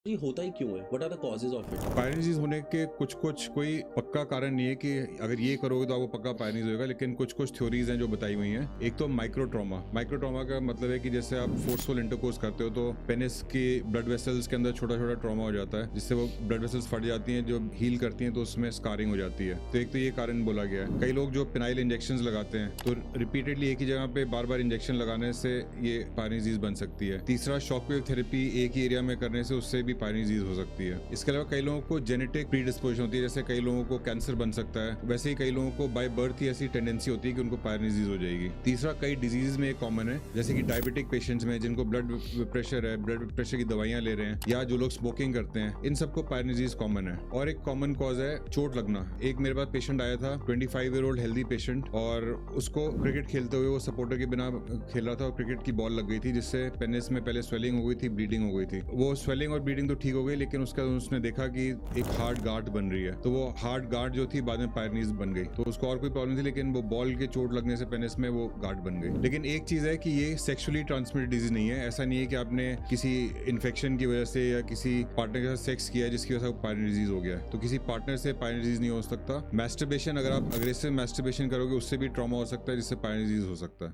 ये होता ही क्यों है? What are the causes of it? पायरेनिस होने के कुछ कोई पक्का कारण नहीं है कि अगर ये करोगे तो आपको पक्का पायरेनिस होगा, लेकिन कुछ थ्योरीज हैं जो बताई हुई हैं। एक तो माइक्रो ट्रॉमा का मतलब है कि जैसे आप फोर्सफुल इंटरकोर्स करते हो तो पेनिस की ब्लड वेसल्स के अंदर छोटा छोटा ट्रॉमा हो जाता है, जिससे वो ब्लड वेसल्स फट जाती हैं, जो हील करती हैं तो उसमें स्कारिंग हो जाती है। तो एक तो ये कारण बोला गया है। कई लोग जो पेनाइल इंजेक्शन लगाते हैं तो रिपीटेडली एक ही जगह पे बार बार इंजेक्शन लगाने से ये पायरेनिस बन सकती है। तीसरा, शॉकवेव थेरेपी एक ही एरिया में करने से उससे भी पायरेनिस हो सकती है। इसके अलावा कई लोगों को जेनेटिक प्रीडिस्पोजिशन होती है, जैसे कई लोगों को कैंसर बन सकता है, वैसे ही कई लोगों को बाय बर्थ ही ऐसी टेंडेंसी होती है कि उनको पायरेनिस हो जाएगी। तीसरा, कई डिजीज में कॉमन है, जैसे कि डायबिटिक पेशेंट्स में जिनको ब्लड प्रेशर है, ब्लड प्रेशर की दवाइयां ले रहे हैं, या जो लोग स्मोकिंग करते हैं, इन सबको पायरेनिस कॉमन है। और एक कॉमन कॉज है चोट लगना। एक मेरे पास पेशेंट आया था, 25 ईयर ओल्ड हेल्दी पेशेंट, और उसको क्रिकेट खेलते हुए वो सपोर्टर के बिना खेल रहा था और क्रिकेट की बॉल लग गई थी, जिससे पेनिस में पहले स्वेलिंग हो गई थी, ब्लीडिंग हो गई थी। वो स्वेलिंग और ब्लीडिंग तो ठीक हो गई, लेकिन उसका उसने देखा कि एक हार्ड गार्ड बन रही है, तो वो हार्ड गार्ड जो थी बाद में पायरेनिस बन गई। तो उसको और कोई प्रॉब्लम थी, लेकिन वो बॉल के चोट लगने से पेनिस में वो गार्ड बन गई। लेकिन एक चीज है कि ये सेक्सुअली ट्रांसमिटेड डिजीज नहीं है। ऐसा नहीं है कि आपने किसी इन्फेक्शन की वजह से या किसी पार्टनर के साथ सेक्स किया है जिसकी वजह से पायरेनिस हो गया है। तो किसी पार्टनर से पायरेनिस नहीं हो सकता। मैस्टरबेशन, अगर आप अग्रेसिव मैस्टरबेशन करोगे उससे भी ट्रॉमा हो सकता है, जिससे पायरेनिस हो सकता है।